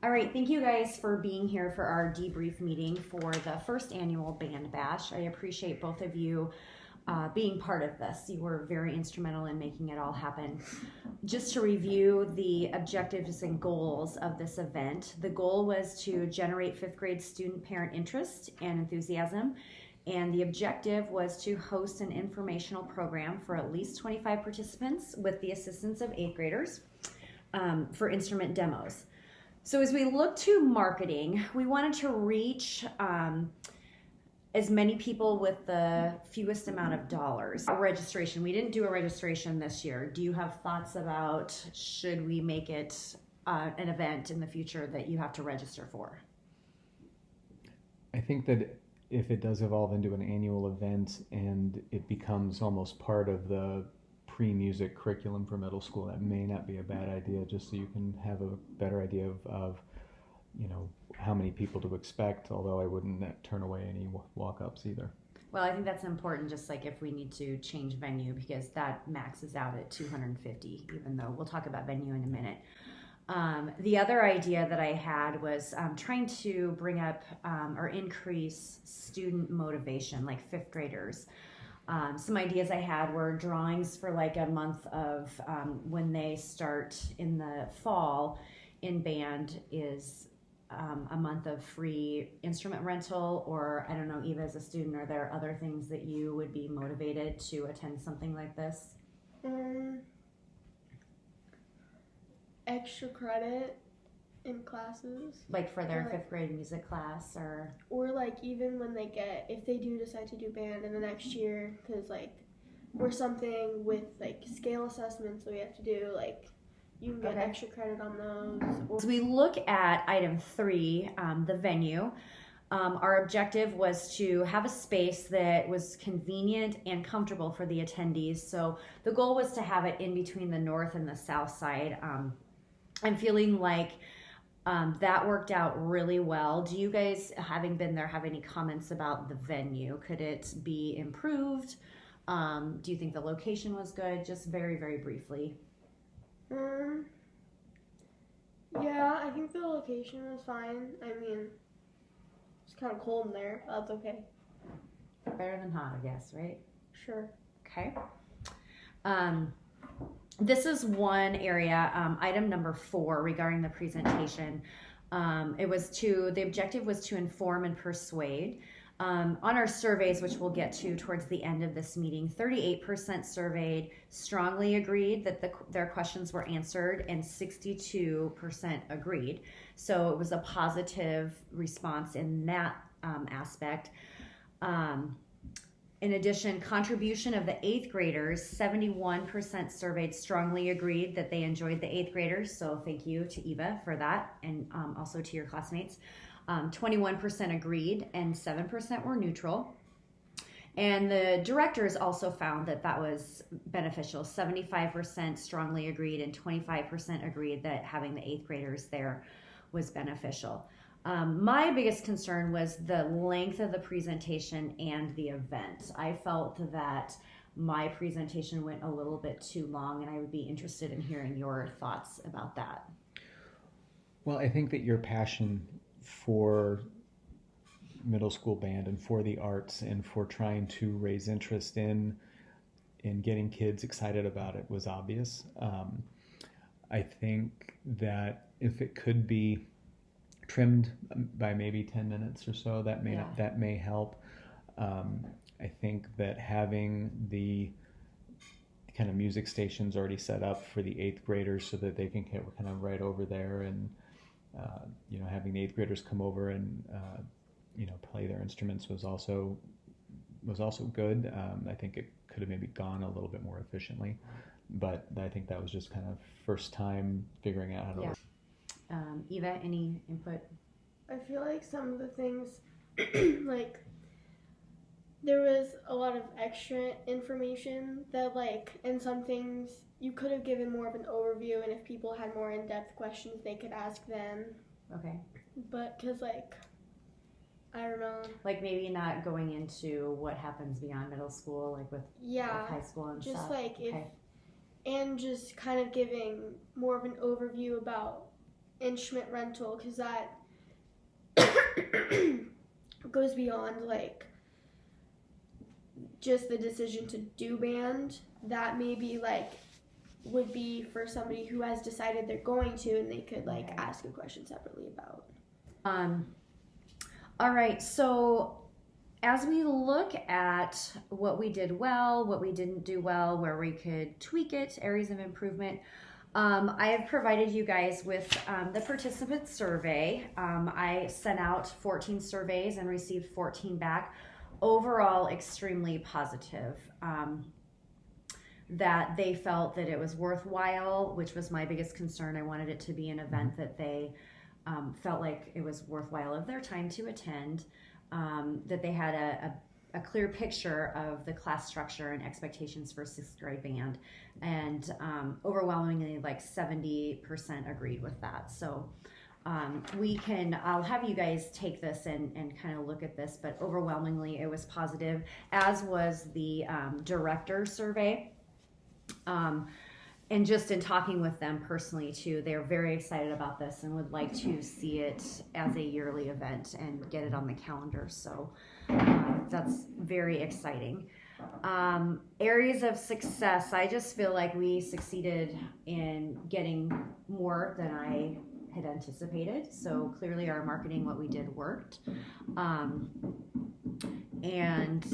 All right, thank you guys for being here for our debrief meeting for the first annual Band Bash. I appreciate both of you being part of this. You were very instrumental in making it all happen. Just to review the objectives and goals of this event, the goal was to generate fifth grade student parent interest and enthusiasm. And the objective was to host an informational program for at least 25 participants with the assistance of eighth graders for instrument demos. So as we look to marketing, we wanted to reach as many people with the fewest amount of dollars. Registration, we didn't do a registration this year. Do you have thoughts about should we make it an event in the future that you have to register for? I think that if it does evolve into an annual event and it becomes almost part of the pre-music curriculum for middle school, that may not be a bad idea, just so you can have a better idea of how many people to expect, although I wouldn't turn away any walk-ups either. Well, I think that's important, just like if we need to change venue, because that maxes out at 250, even though we'll talk about venue in a minute. The other idea that I had was trying to bring up or increase student motivation, like fifth graders. Some ideas I had were drawings for like a month of when they start in the fall in band is a month of free instrument rental, or I don't know, Eva, as a student, are there other things that you would be motivated to attend something like this? Extra credit in classes. Like for their fifth grade music class, or like even when if they do decide to do band in the next year, because or something with like scale assessments that we have to do, like you can get extra credit on those. As we look at item 3, the venue, our objective was to have a space that was convenient and comfortable for the attendees. So the goal was to have it in between the north and the south side. I'm feeling like that worked out really well. Do you guys, having been there, have any comments about the venue? Could it be improved? Do you think the location was good? Just very, very briefly. Yeah, I think the location was fine. I mean, it's kind of cold in there, but that's okay. Better than hot, I guess, right? Sure. Okay. This is one area, item number 4 regarding the presentation. The objective was to inform and persuade. On our surveys, which we'll get to towards the end of this meeting, 38% surveyed strongly agreed that their questions were answered, and 62% agreed. So it was a positive response in that aspect. In addition, contribution of the 8th graders, 71% surveyed strongly agreed that they enjoyed the 8th graders. So thank you to Eva for that, and also to your classmates. 21% agreed and 7% were neutral. And the directors also found that was beneficial. 75% strongly agreed and 25% agreed that having the 8th graders there was beneficial. My biggest concern was the length of the presentation and the event. I felt that my presentation went a little bit too long, and I would be interested in hearing your thoughts about that. Well, I think that your passion for middle school band and for the arts and for trying to raise interest in getting kids excited about it was obvious. I think that if it could be trimmed by maybe 10 minutes or so, that may help. I think that having the kind of music stations already set up for the 8th graders so that they can get kind of right over there, and having the 8th graders come over and play their instruments was also good. I think it could have maybe gone a little bit more efficiently, but I think that was just kind of first time figuring out how to. Eva, any input? I feel like some of the things, like there was a lot of extra information that and some things you could have given more of an overview, and if people had more in-depth questions, they could ask them. Okay. But because I don't know. Like maybe not going into what happens beyond middle school, like with high school and just stuff. And just kind of giving more of an overview about instrument rental, because that goes beyond like just the decision to do band. That maybe like would be for somebody who has decided they're going to, and they could like ask a question separately about. All right, so as we look at what we did well, what we didn't do well, where we could tweak it, areas of improvement, I have provided you guys with the participant survey. I sent out 14 surveys and received 14 back. Overall, extremely positive. That they felt that it was worthwhile, which was my biggest concern. I wanted it to be an event that they felt like it was worthwhile of their time to attend, that they had a clear picture of the class structure and expectations for sixth grade band, and overwhelmingly like 70% agreed with that. So I'll have you guys take this and kind of look at this, but overwhelmingly it was positive, as was the director survey. And just in talking with them personally too, they're very excited about this and would like to see it as a yearly event and get it on the calendar. So that's very exciting. Areas of success, I just feel like we succeeded in getting more than I had anticipated. So clearly our marketing, what we did worked. And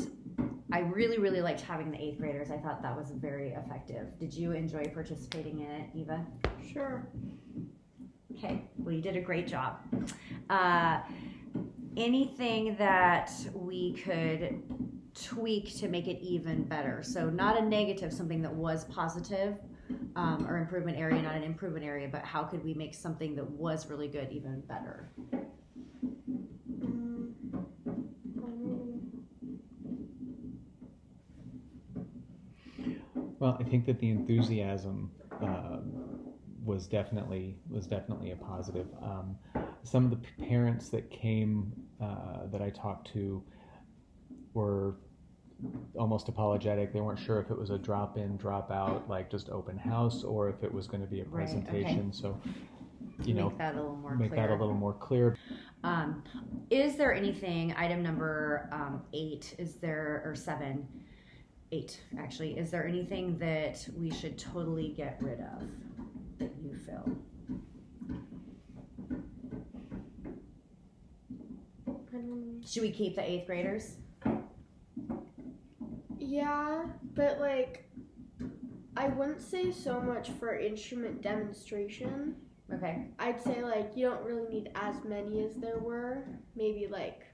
I really, really liked having the 8th graders. I thought that was very effective. Did you enjoy participating in it, Eva? Sure. Okay, well, you did a great job. Anything that we could tweak to make it even better? So not a negative, something that was positive, or improvement area, not an improvement area, but how could we make something that was really good even better? Well, I think that the enthusiasm was definitely a positive. Some of the parents that came that I talked to were almost apologetic. They weren't sure if it was a drop-in, drop-out, like just open house, or if it was going to be a presentation. Right, okay. So, make that a little more make clear. that a little more clear. Is there anything, item number 8, or 7, 8 actually, is there anything that we should totally get rid of that you feel? Should we keep the 8th graders? Yeah, but like I wouldn't say so much for instrument demonstration. Okay. I'd say like you don't really need as many as there were, maybe like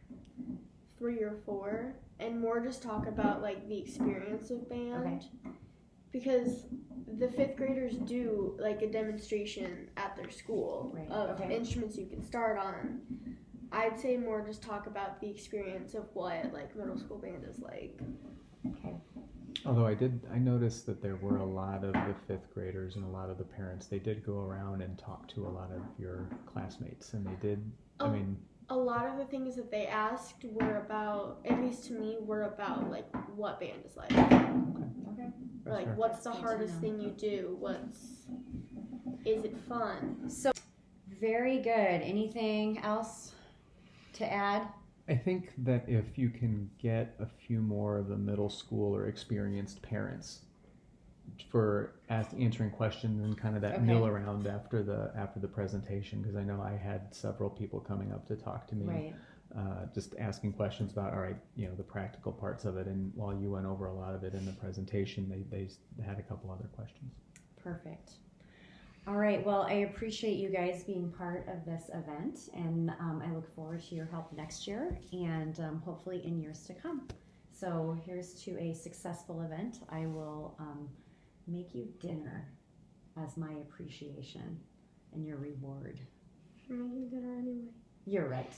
3 or 4, and more just talk about like the experience of band. Okay. Because the 5th graders do like a demonstration at their school of instruments you can start on. I'd say more just talk about the experience of what like middle school band is like. Okay. Although I noticed that there were a lot of the 5th graders and a lot of the parents. They did go around and talk to a lot of your classmates, and they did. A lot of the things that they asked were about, at least to me, were about like what band is like. Okay. Or like what's the hardest thing you do? Is it fun? So very good. Anything else to add? I think that if you can get a few more of the middle school or experienced parents for answering questions and kind of that mill around after the presentation, because I know I had several people coming up to talk to me, just asking questions about the practical parts of it, and while you went over a lot of it in the presentation, they had a couple other questions. Perfect. All right, well, I appreciate you guys being part of this event, and I look forward to your help next year and hopefully in years to come. So here's to a successful event. I will make you dinner as my appreciation and your reward. We're making dinner anyway. You're right.